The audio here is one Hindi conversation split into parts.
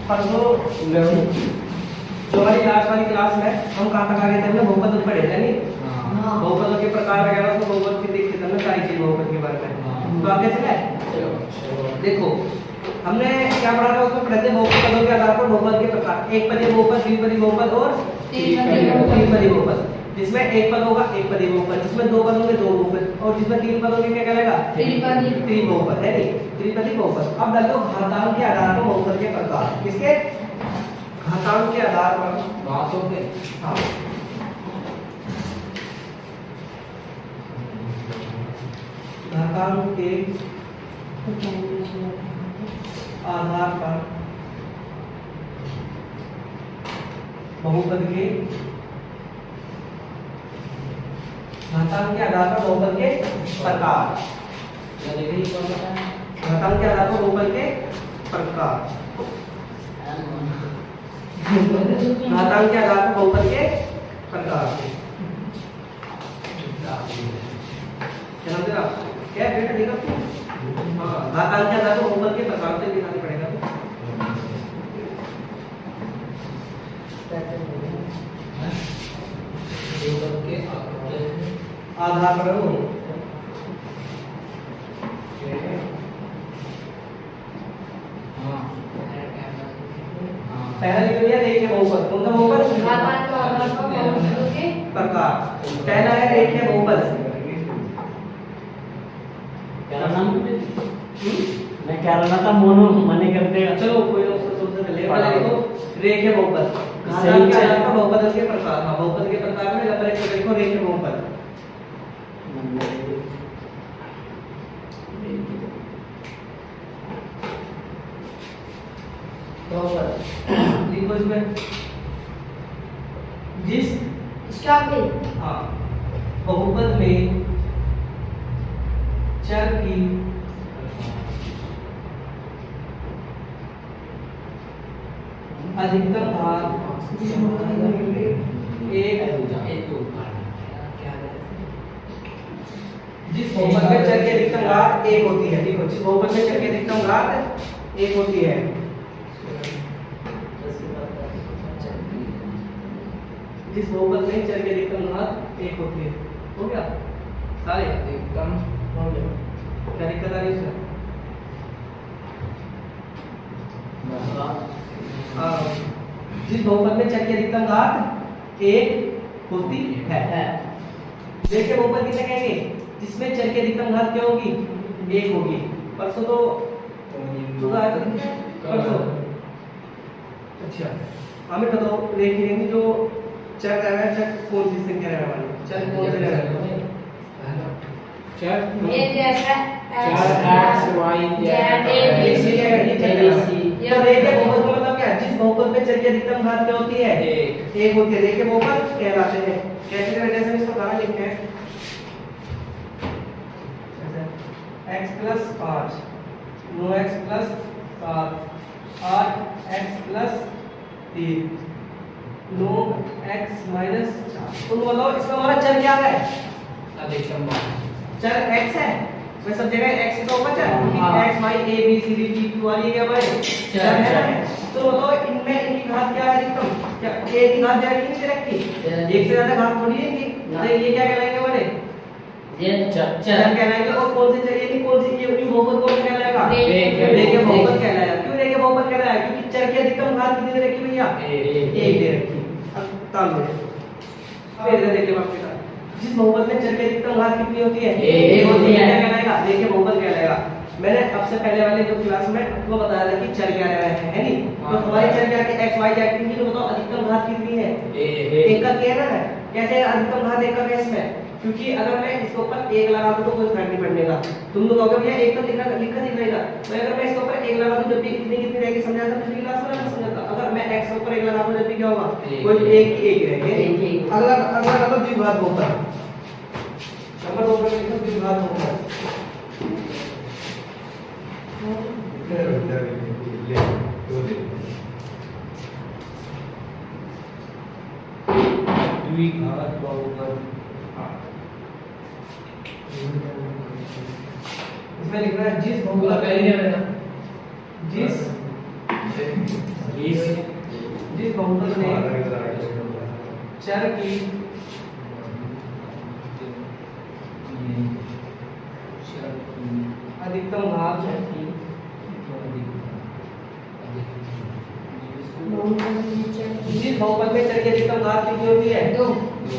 परसों जो हमारी लास्ट वाली क्लास में हम कहाँ तक आ गए थे, हमने बहुपद पढ़े थे नहीं, बहुपदों के प्रकार वगैरह उसमें बहुपद की देखते थे हमने सारी चीज बहुपद के बारे में। तो आगे चले, देखो हमने क्या पढ़ा था, उसमें पढ़े थे बहुपदों के आधार पर बहुपद के प्रकार, एक पदी बहुपद, द्विपदी बहुपद और तीन पदी बहुपद। जिसमें एक पद होगा एक पदी बहुपद, जिसमें दो पद होंगे दो बहुपद, और जिसमें तीन पद होंगे क्या कहलाएगा, त्रिबहुपद है नहीं, त्रिपदी बहुपद। अब डालो घातांक के आधार पर बहुपद के प्रकार, किसके घातांक के आधार पर, घातों के, हाँ घातांक के आधार पर बहुपद के, घातांक के आधार पर बहुपद के प्रकार, घातांक के आधार पर बहुपद के प्रकार, घातांक के आधार पर बहुपद के प्रकार। क्या नाम तेरा, क्या बेटा लिखा तू? हाँ, घातांक के आधार पर बहुपद के प्रकार से दिखाना पड़ेगा। आधार पर हो पहला लिख लिया, रेखीय बहुपद, कौन सा बहुपद, प्रकार। पहला है रेखीय बहुपद, मैं क्या रहा था मोनो मने करते हैं। चलो कोई लोग सबसे पहले वाला लिखो, रेखीय बहुपद, घातांक के आधार पर बहुपद के प्रकार। हाँ, बहुपद के प्रकार में नंबर 1 लिखो रेखीय बहुपद। लिखो इसमें जिस हाँ बहुपद में चर की अधिकतम घात जिस बहुपद में चर की अधिकतम घात 1 होती है, देखो जिस बहुपद में चर की अधिकतम घात 1 होती है, जिस बहुपद में चर की अधिकतम घात 1 होती है, हो गया सारे एकदम हो गया। क्या दिक्कत आ रही है इसमें? जिस बहुपद में चर की अधिकतम घात 1 होती है, देखिए बहुपद किसे कहेंगे, जिसमें चर की अधिकतम घात क्या होगी, 1 होगी। परसों तो आया था परसों। अच्छा हमें बताओ, देखेंगे जो चर रह रहा है, चर कौन सी संख्या रहने वाली, चर कौन से रह रहा है, चर x y तो रेखीय बहुपद का मतलब क्या है, जिस बहुपद में चर की अधिकतम घात क्या होती है, 1 होती है, रेखीय बहुपद कहलाते हैं। कैसे करने से इसको कहां लिखते हैं, x + 5 9x + 7 8x + 3 9x - 4। तुम बताओ इसमें हमारा चर क्या है, अधिकतम चर x है, मैं सब जगह x का ऊपर चर, x y a b c d e f वाली क्या भाई चर है। तो बताओ इनमें इनकी घात क्या है, अधिकतम क्या a की घात जाएगी नहीं रखी, एक से ज्यादा घात थोड़ी है कि, अरे ये क्या कहलाएंगे हमारे, ये चर कहलाएंगे। और कौन से चाहिए नहीं, कौन सी ये बहुपद कौन सा कहलाएगा, रेखीय बहुपद कहलाएगा। क्यों रेखीय बहुपद कहलाएगा, क्योंकि चर की अधिकतम घात कितनी दे रखी भैया, 1 दे रखी। अब ताल में फिर इधर देखिए बाप बेटा, जिस बहुपद में चर की अधिकतम घात कितनी होती है, 1 होती है, क्या कहलाएगा, रेखीय बहुपद कहलाएगा। मैंने अब से पहले वाले जो क्लास में आपको बताया था कि चर क्या है नहीं, तो हमारी चर क्या है, x y z की, तो बताओ अधिकतम घात कितनी है, 1 का क्या है, कैसे अधिकतम घात 1 का कैसे है, क्योंकि अगर मैं इसके ऊपर 1 लगा दूं तो कोई फर्क नहीं पड़ेगा। तुम लोग कहोगे भैया 1 तो लिखा दिख रहेगा, तो अगर मैं इसके ऊपर 1 लगा दूं जब भी कितनी कितनी रहेगी, समझा था पिछली क्लास में ना, समझा था। अगर मैं x के ऊपर 1 लगा दूं जब भी क्या होगा, कोई 1 रहेगी। अगला अगला मतलब द्विघात बहुपद, नंबर 2 पर लिखो द्विघात बहुपद। द्विघात बहुपद, इसमें लिखना है जिस बहुपद जिस चर की अधिकतम घात जिस बहुपद में चर की अधिकतम घात कितनी होती है? 2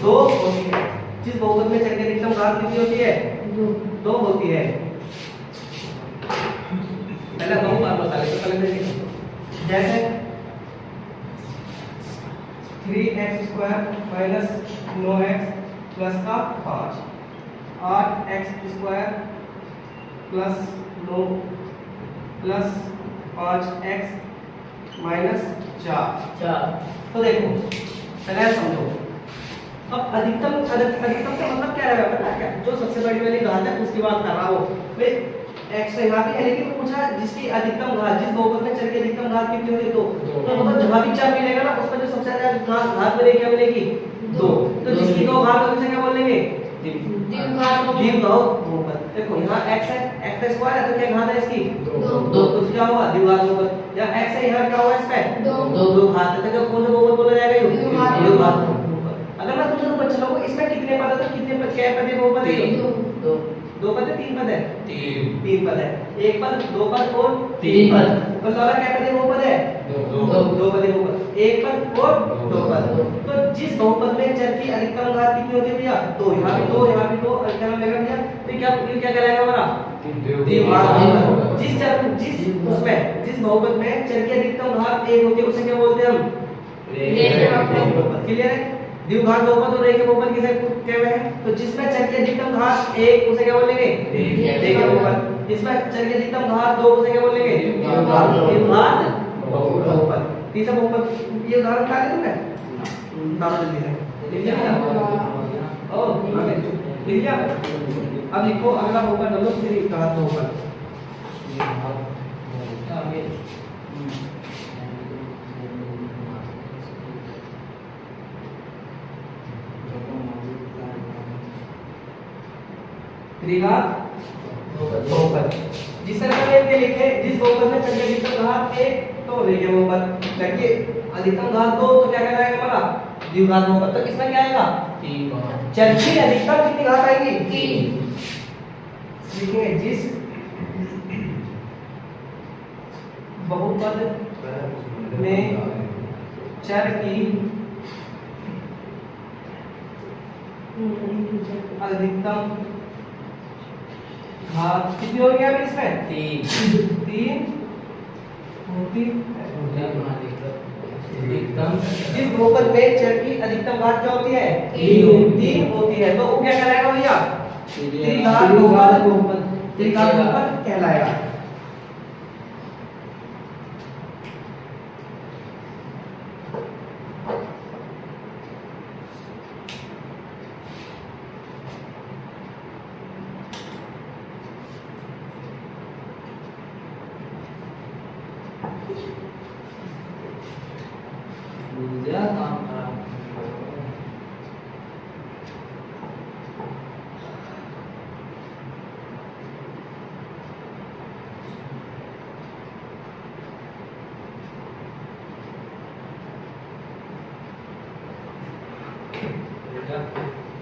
होती है। जिस बहुपद में चर की अधिकतम घात कितनी होती है? 2 होती है। पहले बहुपद बता ले तो पहले देखिए, जैसे 3x² माइनस 9x प्लस का 5, 8x² plus 9 plus 5x minus 4। तो देखो पहले समझो, अब अधिकतम अधिकतम से मतलब क्या रहेगा पता है क्या? जो सबसे बड़ी वाली घात है उसकी बात कर रहा हूँ भाई। x तो यहाँ भी है लेकिन पूछा जिसकी अधिकतम घात, जिस बहुपद में चर की अधिकतम घात कितनी होती है? 2। तो मतलब जहाँ भी चर मिलेगा ना उसमें जो सबसे ज्यादा घात मिलेगी क्या मिलेगी? 2। तो जिसकी 2 घात होगी उसे क्या बोलेंगे? द्विघात बहुपद। देखो यहाँ x है, x² है तो क्या घात है इसकी? 2। तो क्या होगा? द्विघात बहुपद। या x है यहाँ क्या होगा इस पे? 2 घात है तो कौन सा बहुपद बोला जाएगा? द्विघात बहुपद। अगर मैं तुझे बच्चों को इसमें कितने पद है तो कितने पद क्या पद है? बहुपद है 2 पद है 3 पद है? 3 पद है। 1 पद 2 पद और 3 पद। ऊपर वाला क्या पद है? बहुपद है 2 पद है बहुपद। 1 पद और 2 पद। तो जिस बहुपद में चर की अधिकतम घात कितनी होती है भैया? 2। यहाँ भी 2 यहाँ भी 2 और क्या मिलेगा भैया? तो ये क्या कहलाएगा हमारा? द्विघात। जिस उसमें जिस बहुपद में चर की अधिकतम घात 1 होती है उसे क्या बोलते हैं हम? क्लियर है? द्विघात बहुपद और रेखीय बहुपद किसे कहते हैं? तो जिसमें चर की अधिकतम घात 1 उसे क्या बोलेंगे? रेखीय बहुपद। जिसमें चर की अधिकतम घात 2 उसे क्या बोलेंगे? द्विघात बहुपद। तीसरा बहुपद ये उदाहरण क्या दे दूं मैं? उदाहरण जल्दी से लिख लिया? ओ आगे लिख लिया? अब लिखो अगला बहुपद डालो द्विघात बहुपद। द्विघात बहुपद। जिस तरह से ये लिखे, जिस बहुपद में चर की अधिकतम घात 1 तो रेखीय बहुपद, चर की अधिकतम घात 2 तो क्या कहलाएगा हमारा? द्विघात बहुपद। तो इसमें क्या आएगा? 3। चर की अधिकतम कितनी घात आएगी? 3। लिखेंगे जिस बहुपद में चर की अधिकतम घात कितनी हो गई अभी इसमें? 3 होती अधिकतम। जिस बहुपद में चर की अधिकतम घात क्या होती है? 3 होती है। तो वो क्या कहलाएगा भैया? त्रिघात बहुपद। त्रिघात बहुपद कहलाएगा।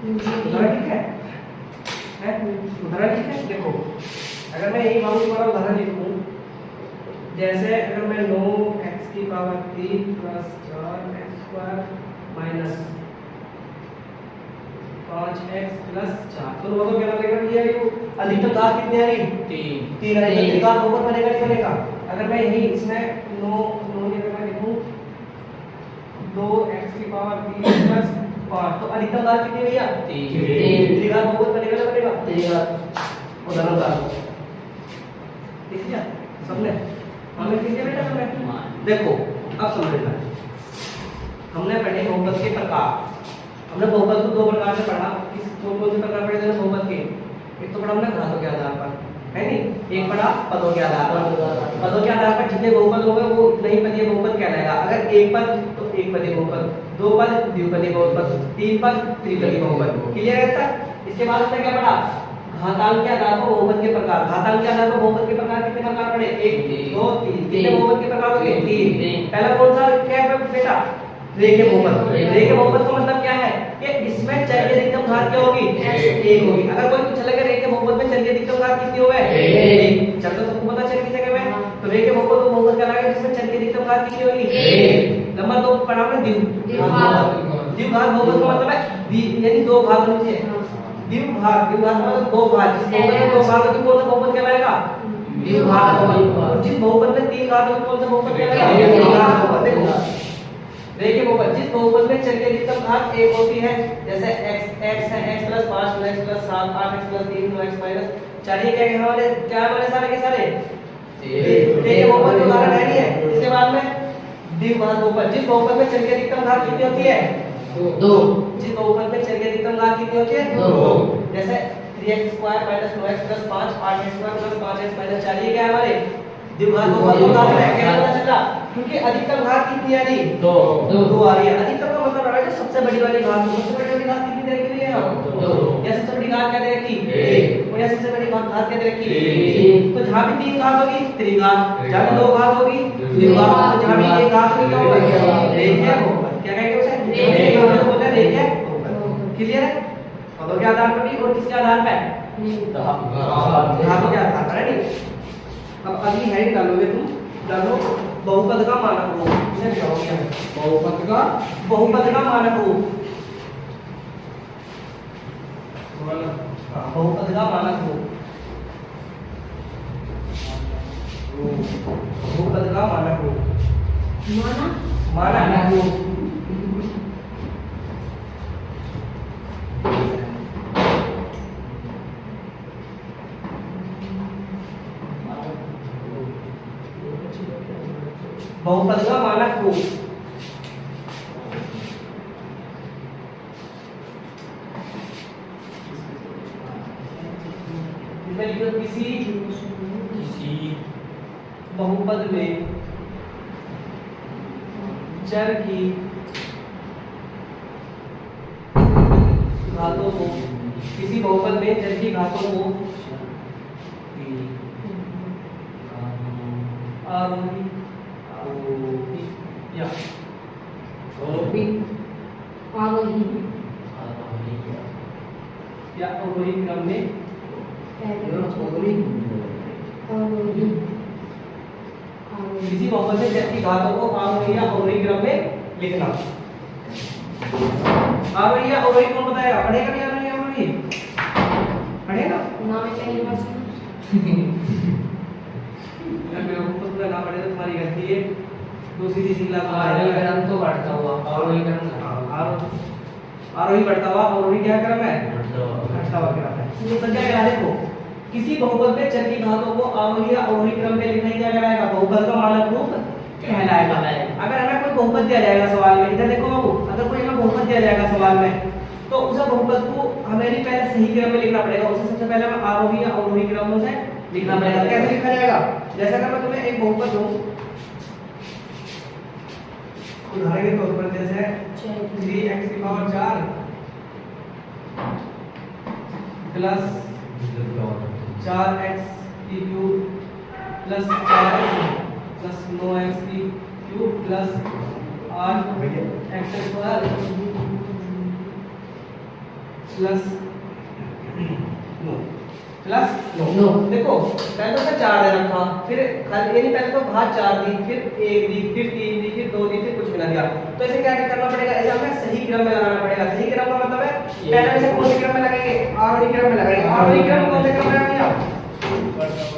उदाहरण ठीक है? उदाहरण ठीक है? देखो अगर मैं यही मामले वाला उदाहरण लिखूं, जैसे अगर मैं 9x की power 3 plus 4x² minus 5x plus 4 तो वो क्या बनेगा भैया? ये अधिकतम घात कितनी आएगी? 3 आएगी। घात ऊपर बनेगा नहीं बनेगा? अगर मैं यही इसमें 9 की जगह लिखूं 2x की पावर 3 प्लस 5 तो अधिकतम घात कितनी भैया? 3। त्रिघात बहुपद बनेगा ना बनेगा? त्रिघात। उदाहरण का ठीक है सबने? हमें कितने बेटा हमने? देखो अब समझना, हमने पढ़े बहुपद के प्रकार। हमने बहुपद को 2 प्रकार से पढ़ा। किस कौन कौन से प्रकार पढ़े थे बहुपद के? एक तो पढ़ा हमने घातों के आधार पर, है नहीं? एक पढ़ा पदों के आधार पर। पदों के आधार पर जितने बहुपद होंगे वो उतना ही पदीय बहुपद कहलाएगा। अगर एक पद तो एक पदीय बहुपद, 2 पद द्विपदीय बहुपद, 3 पद त्रिपदीय बहुपद। क्लियर है तक? इसके बाद हमने क्या पढ़ा? घातांक के आधार पर बहुपद के प्रकार। घातांक के आधार पर बहुपद के प्रकार कितने प्रकार पढ़े? 1 2 3। कितने बहुपद के प्रकार होंगे? 3। पहला कौन सा क्या है बेटा? रेखीय बहुपद। रेखीय बहुपद का मतलब क्या है कि इसमें चर की अधिकतम घात क्या होगी? एक होगी। अगर कोई पूछ लगे रेखीय बहुपद में चर की अधिकतम घात कितनी होवे? एक। चर तो सबको पता चर की जगह में, तो रेखीय बहुपद वो बहुपद कहलाएगा जिसमें चर की अधिकतम घात कितनी होगी? एक। नंबर 2 परिणाम में द्विघात। द्विघात बहुपद का मतलब है यानी दो भाग होने चाहिए। द्विघात मतलब दो भाग। जिस बहुपद में दो भाग होते कौन सा बहुपद कहलाएगा? द्विघात बहुपद। और जिस बहुपद में तीन घात होते कौन सा बहुपद कहलाएगा? द्विघात बहुपद। देखो रेखीय बहुपद जिस बहुपद में चर की अधिकतम घात एक होती है, जैसे x है x + 5 x + 7 8x + 3 9x - 4, ये क्या है हमारे क्या हमारे सारे के सारे रेखीय बहुपद के उदाहरण है नहीं है। इसके बाद में द्विघात बहुपद जिस बहुपद में चर की अधिकतम घात कितनी होती है? 2। जिस बहुपद में चर की अधिकतम घात कितनी होती है? 2। जैसे 3x² - 9x + 5 8x² + 5x - 4, ये क्या है हमारे द्विघात बहुपद का उदाहरण है। क्या पता चला? क्योंकि अधिकतम घात कितनी आ रही? 2 आ रही है। अधिकतम का मतलब है जो सबसे बड़ी वाली घात। सबसे बड़ी वाली घात कितनी दे रखी है? 2। या सबसे बड़ी घात क्या दे रखी? 1। और या सबसे बड़ी घात क्या दे रखी? 1। तो जहां भी तीन घात होगी त्रिघात, जहां भी दो घात होगी द्विघात, तो जहां भी एक घात होगी क्या होगा? रेखीय बहुपद। क्या कहेंगे उसे? रेखीय बहुपद बोलते हैं। रेखीय बहुपद। क्लियर है? पदों के आधार पर भी और किसके आधार पर? धातु के आधार पर। है नहीं? अब अगली हेडिंग डालोगे तुम, डालो बहुपद का मानक रूप। इसे लिखोगे बहुपद का मानक रूप। बहुपद का मानक रूप। बहुपद का मानक रूप। मानक रूप। बहुपद का मानक रूप। इसमें लिखो किसी बहुपद में चर की घातों को, किसी बहुपद में चर की घातों को आरोही या अवरोही क्रम में किसी बहुपद में चर की घातों को आरोही या अवरोही क्रम में लिखना। आरोही या अवरोही कौन बताएगा? पढ़ेगा नहीं? आरोही अवरोही पढ़ेगा? मेरे को पूरा ना पढ़े तो तुम्हारी गलती है। दूसरी तीसरी क्लास में आरोही क्रम तो बढ़ता हुआ, अवरोही क्रम आरोही बढ़ता हुआ, अवरोही क्या क्रम है? घटता हुआ क्रम है। तो क्या कह रहा है? देखो किसी बहुपद में चर की घातों को आरोही या अवरोही क्रम में लिखना ही क्या कहलाएगा? बहुपद का मानक रूप कहलाएगा। अगर हमें कोई बहुपद दिया जाएगा सवाल में, इधर देखो बाबू, अगर कोई हमें बहुपद दिया जाएगा सवाल में, तो उस बहुपद को हमें नहीं पहले सही क्रम में लिखना पड़ेगा। उसे सबसे पहले हमें आरोही या अवरोही क्रम से लिखना पड़ेगा। कैसे लिखा जाएगा? जैसे अगर मैं तुम्हें एक बहुपद दूं, उदाहरण के तौर पर जैसे 3x की पावर 4 प्लस 4x की cube plus 4x plus 9x की cube plus 8x square plus plus नो। देखो पहले तो 4 दे रखा, फिर खाली यानी पहले तो घात 4 दी, फिर 1 दी, फिर 3 दी, फिर 2 दी, फिर कुछ भी ना दिया। तो इसे क्या करना पड़ेगा? ऐसे हमें सही क्रम में लगाना पड़ेगा। सही क्रम का मतलब है पहले इसे कौन से क्रम में लगाएंगे? आरोही क्रम में लगाएंगे। आरोही क्रम कौन से क्रम में लगाएंगे आप?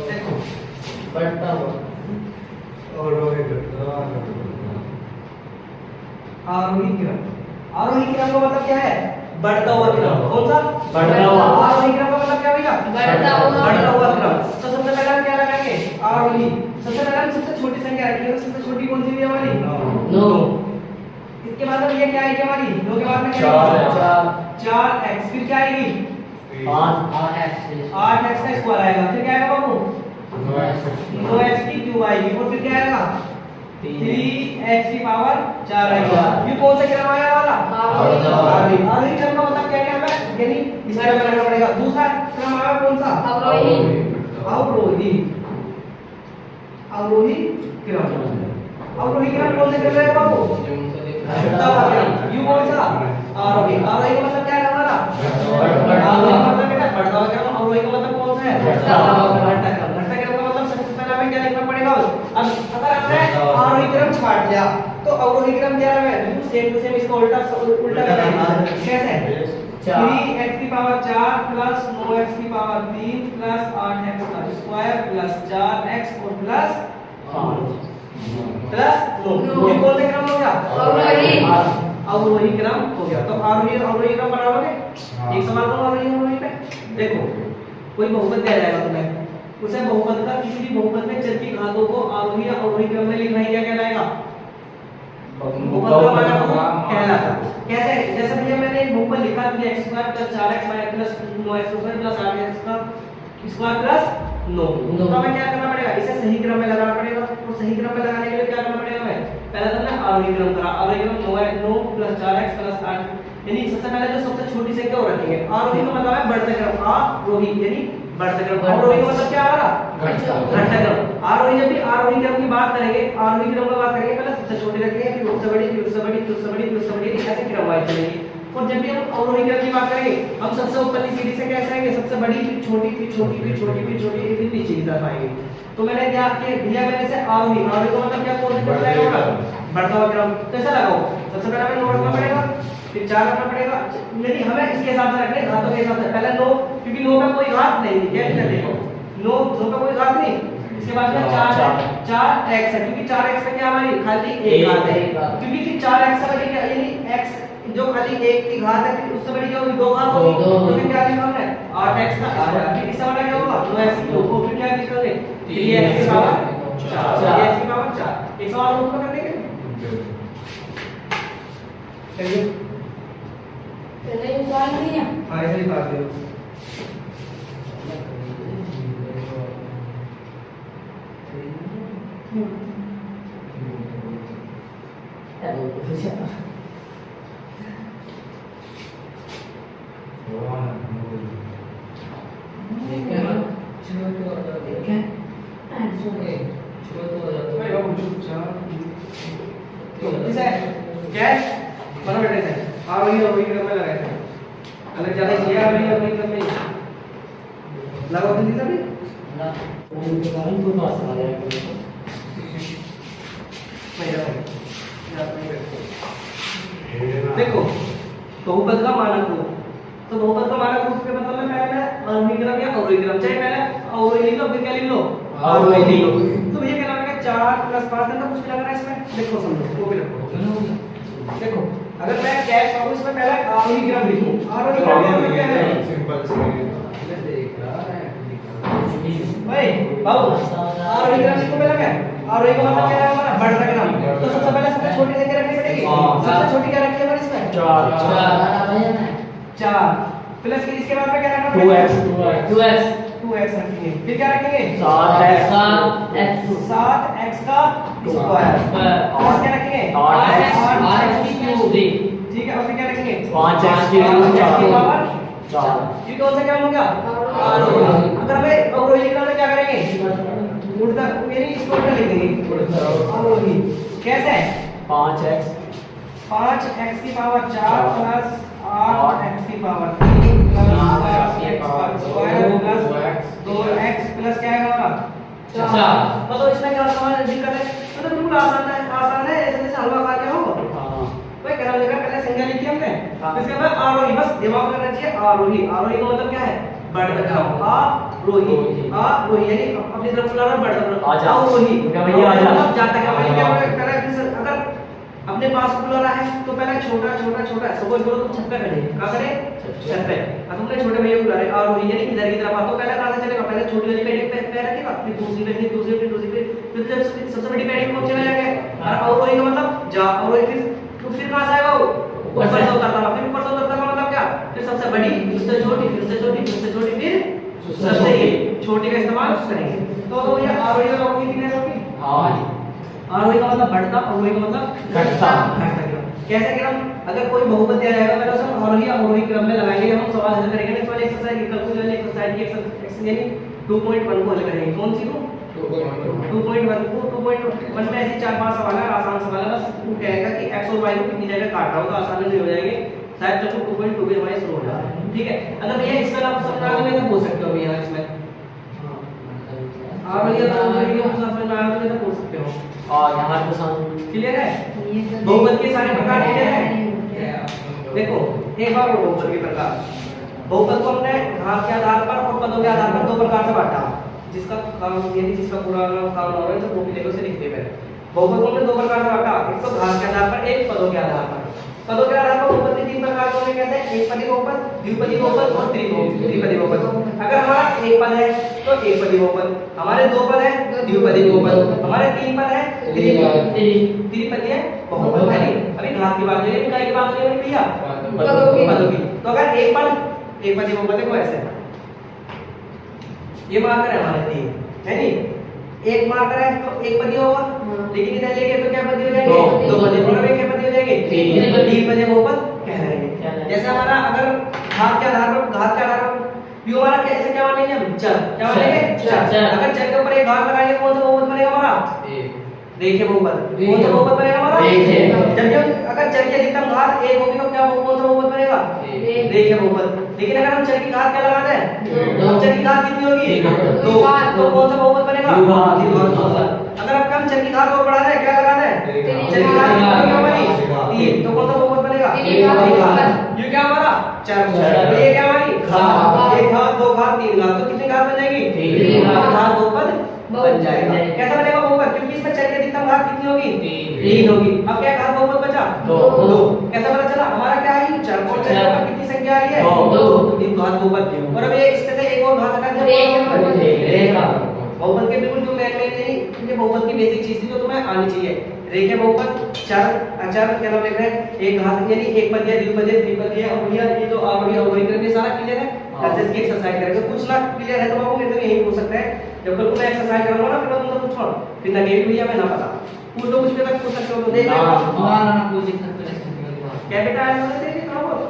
देखो बढ़ता हुआ आरोही क्रम। आरोही क्रम का मतलब क्या है? बढ़ता हुआ क्रम। कौन सा? बढ़ता हुआ। आरोही क्रम का मतलब क्या भैया? बढ़ता हुआ क्रम। तो सबसे पहले हम क्या लगाएंगे? आरोही। सबसे पहले हम सबसे छोटी संख्या रखेंगे। सबसे छोटी कौन सी है हमारी? 9। इसके बाद अब ये क्या आएगी हमारी? 9 के बाद में क्या आएगा? 4x। फिर क्या आएगी? 8x का स्क्वायर आएगा। फिर क्या आएगा बाबू? 9x की क्यूब आएगी। और फिर क्या आएगा? 3x की पावर 4 आएगा। ये कौन सा क्रम आया हमारा? आरोही। आरोही क्रम का मतलब क्या है? हमें यानी इस क्रम में रखना पड़ेगा। दूसरा क्रम आया कौन सा? अवरोही। अवरोही क्रम। अवरोही क्रम कौन से क्रम रहेगा बाबू? घटता हुआ क्रम। यू कौन सा? आरोही। आरोही का मतलब क्या है हमारा? आरोही का मतलब बेटा बढ़ता हुआ क्रम। अवरोही का मतलब कौन सा है? घटता हुआ क्रम। घटता क्रम का मतलब सबसे पहले हमें क्या लिखना पड़ेगा? अब अगर हमने आरोही क्रम छाट लिया तो अवरोही क्रम क्या है? बिल्कुल सेम टू सेम इसका उल्टा कर देंगे। कैसे? 3x की पावर 4 प्लस 9x की पावर 3 प्लस 8x का स्क्वायर प्लस 4x और प्लस 9 ये कौन सा क्रम हो गया? अवरोही क्रम हो गया। तो अवरोही क्रम बना लोगे? एक सवाल करो अवरोही पे। देखो कोई बहुपद दिया जाएगा तुम्हें, उसे बहुपद का किसी भी बहुपद में चर की घातों को आरोही या अवरोही क्रम में लिखना ही क्या कहलाएगा? बहुपद का मानक कहलाता। कैसे? जैसे भैया मैंने एक बहुपद लिखा कि x² + 4x plus 9x plus 8x का स्क्वायर प्लस 9। तो हमें क्या करना पड़ेगा? इसे सही क्रम में लगाना पड़ेगा। और सही क्रम में लगाने के लिए क्या करना पड़ेगा हमें? पहले तो हमने आरोही क्रम करा। आरोही क्रम 9 + 4x प्लस 8 यानी सबसे पहले जो सबसे छोटी संख्या वो रखेंगे। आरोही का मतलब है बढ़ते क्रम। आरोही यानी बढ़ते क्रम। अवरोही का मतलब क्या हमारा? घटते क्रम। आरोही जब भी आरोही क्रम की बात करेंगे, आरोही क्रम की बात करेंगे पहले सबसे छोटी रखेंगे, फिर उससे बड़ी, फिर उससे बड़ी, फिर उससे बड़ी, फिर उससे बड़ी, ऐसे क्रमवार चलेंगे। और जब भी हम अवरोही क्रम की बात करेंगे, हम सबसे ऊपर की सीढ़ी से कैसे आएंगे? सबसे बड़ी, फिर छोटी, फिर छोटी, फिर छोटी, फिर छोटी, फिर नीचे की तरफ आएंगे। तो मैंने क्या दिया? मैंने से आरोही। आरोही का मतलब क्या? कौन सा क्रम होगा? बढ़ता हुआ क्रम। कैसा लगाओ? सबसे पहले हमें 9 रखना पड़ेगा, फिर 4 रखना पड़ेगा। नहीं, हमें इसके हिसाब से रखने, घातों के हिसाब से। पहले 9 क्योंकि 9 में कोई घात नहीं है। क्या देखो 9 का कोई घात नहीं। इसके बाद में 4x है क्योंकि 4x में क्या हमारी खाली एक घात है। क्योंकि फिर 4x से बड़ी क्या यानी x जो खाली एक की घात है, फिर उससे बड़ी क्या होगी? 2 घात होगी। तो फिर क्या लिखा हमने? 8x का स्क्वायर। फिर इससे बड़ा क्या होगा? 9x को फिर क्या लिखोगे? 3x की पावर 4। 3x की पावर 4। एक सवाल और कर देंगे। चलिए पहले उतार लिया। हां ऐसे ही काट दो। अलग ज्यादा किया है भैया वही कर में लगाओ जल्दी से भी उनके कारण कोई पास आ जाएगा। देखो बहुपद का मानक रूप। तो बहुपद का मानक रूप के मतलब में पहले आरोही क्रम या अवरोही क्रम, चाहे पहले अवरोही लिख लो फिर क्या लिख लो? आरोही लिख लो। तो भैया क्या नाम है? 4 + 5 का कुछ भी लग रहा है इसमें? देखो समझो वो भी रखो। देखो अगर मैं कैश करूं इसमें पहले आरोही क्रम लिखूं। आरोही क्रम में क्या है? सिंपल से देख रहा है भाई बाबू आरोही क्रम लिखो पहले क्या? आरोही का मतलब क्या है हमारा? बढ़ता क्रम। तो सबसे पहले सबसे छोटी संख्या रखनी पड़ेगी। सबसे छोटी क्या रखी है हमारे इसमें? 4 प्लस के इसके बाद में क्या रखना पड़ेगा? 2x रखेंगे। फिर क्या रखेंगे? 7x का स्क्वायर। और क्या रखेंगे? 8x की क्यूब। ठीक है। और फिर क्या रखेंगे? 5x की पावर 4। ये कौन सा क्रम हो गया? आरोही। अगर हमें अवरोही लिखना है क्या करेंगे? उल्टा यानी इसको उल्टा लिख देंगे। आरोही कैसे? 5x की पावर 4 प्लस 8x की पावर 3 प्लस 4x का स्क्वायर प्लस 2x प्लस क्या है हमारा? 4। मतलब इसमें क्या सवाल दिक्कत है? मतलब बिल्कुल आसान है ऐसे जैसे हलवा खा के हो। कोई करा लेगा पहले संख्या लिखी हमने, इसके बाद आरोही। बस दिमाग में रखना चाहिए आरोही। आरोही का मतलब क्या है? बढ़ता क्रम। आरोही यानी अपनी तरफ बुला रहा है बढ़ता क्रम। आरोही भैया आ जा। जाता क्रम यानी क्या पहले फिर अगर अपने पास बुला रहा है तो पहले छोटा सपोज करो तुम छत पे खड़े, कहां खड़े? छत पे। अब तुमने छोटे भैया बुला रहे आरोही यानी इधर की तरफ आ, तो पहले कहां से चलेगा? पहले छोटी वाली पैड़ी पे पैर रखेगा, फिर दूसरी पे, फिर दूसरी पे, फिर जब सबसे बड़ी पैड़ी पे पहुंचने लगेगा। और आरोही का मतलब जा आरोही फिर कहां से आएगा वो? ऊपर से उतरता है। फिर ऊपर से उतरता का मतलब क्या? फिर सबसे बड़ी, उससे छोटी, फिर से छोटी, फिर से छोटी, फिर सबसे छोटी का इस्तेमाल करेंगे। तो ये आरोही का लोग कितने होगी? आरोही का मतलब बढ़ता, अवरोही का मतलब घटता क्रम। कैसे क्रम? अगर कोई बहुपद दिया जाएगा पहले उसे आरोही अवरोही क्रम में लगाएंगे। हम सवाल हल करेंगे नेक्स्ट वाली एक्सरसाइज कैलकुलेट वाली एक्सरसाइज की एक्सरसाइज यानी 2.1 को हल करेंगे। कौन सी को? 2.1 2.1 में ऐसे 4-5 सवाल है, आसान सवाल है। बस वो कहेगा कि x और y को कितनी जगह काट रहा हो तो आसानी से हो जाएंगे। शायद तक 2.2 भी हमारे शुरू हो जाए। ठीक है, अगर भैया इसमें आप समझा दो तो पूछ सकते हो भैया इसमें। हां भैया तो वीडियो को समझ में आया तो पूछ सकते हो। और हमारे को सम क्लियर है? बहुपद के सारे प्रकार क्लियर है? देखो एक बार और बहुपद के प्रकार। बहुपद को हमने घात के आधार पर और पदों के आधार पर 2 प्रकार से बांटा। जिसका काम यानी जिसका पूरा काम हो रहा है तो वो भी देखो से लिखते हैं। बहुपद को हमने 2 प्रकार से बांटा, एक तो घात के आधार पर, एक पदों के आधार पर। पदों के आधार पर बहुपद के 3 प्रकार होते हैं, कैसे? एकपदी बहुपद, द्विपदी बहुपद और त्रिपदी बहुपद। अगर हमारा एक पद है तो एकपदी बहुपद, हमारे 2 पद है द्विपदी बहुपद, हमारे 3 पद है त्रिपदी है बहुपद। है अभी घात की बात हो रही है, काय की बात हो रही है भैया? पदों की। तो अगर एक पद एकपदी बहुपद देखो ऐसे ये मार्कर है हमारे 3 है नी, एक मार्कर है तो एक पदी होगा, लेकिन इधर लेके तो क्या पदी हो जाएंगे? 2 पदी। और क्या पदी हो जाएंगे? 3 पदी बहुपद कहलाएंगे। जैसे हमारा अगर घात के आधार पर यो हमारा कैसे क्या मानेंगे हम? चर। क्या मानेंगे? चर। अगर चर के ऊपर एक घात लगाएंगे कौन सा बहुपद बनेगा हमारा? रेखीय बहुपद। कौन सा बहुपद बनेगा हमारा? जब अगर चर की अधिकतम घात 1 होगी तो क्या कौन सा बहुपद बनेगा? रेखीय बहुपद। लेकिन अगर हम चर की घात क्या लगाते हैं तो चर की घात कितनी होगी? 2। तो कौन सा बहुपद बनेगा? द्विघात बहुपद। अगर आप कम चर की घात और बढ़ा दें, क्या लगा दें? चर की घात कितनी होगी? 3। तो कौन सा बहुपद बनेगा? द्विघात। ये क्या हमारा? चर। ये क्या हमारी? घात। 1 घात 2 घात 3 घात। तो कितनी घात बन जाएगी? 3 घात बहुपद बन जाएगा। कैसा बनेगा बहुपद? क्योंकि इसमें चर की अधिकतम घात कितनी होगी? 3 होगी। अब क्या घात बहुपद बचा? 2। कैसा पता चला? हमारा क्या है? चर और चर में कितनी संख्या आ रही है? 2। तो घात बहुपद। और अब ये इससे से एक और घात हटा दिया रेखा बहुपद के बिल्कुल जो मेन ये बहुपद की बेसिक चीज थी जो तुम्हें आनी चाहिए। रेखीय बहुपद, चर, अचर क्या नाम लिख रहे हैं? एक घात यानी एक पद है, द्विपद है, त्रिपद है और भैया ये जो आवड़ी अवकलन ये सारा क्लियर है। ऐसे इसकी एक्सरसाइज करेंगे। कुछ ना क्लियर है तो बाबू मेरे से यही पूछ सकते हैं। जब कल मैं एक्सरसाइज करूंगा ना फिर मैं तुमसे पूछूंगा, फिर ना गेट भैया मैं ना पता पूछ लो, कुछ पे तक पूछ सकते हो तो देख लेना। ना कोई दिक्कत नहीं है। कैपिटल है तो देखिए थोड़ा बहुत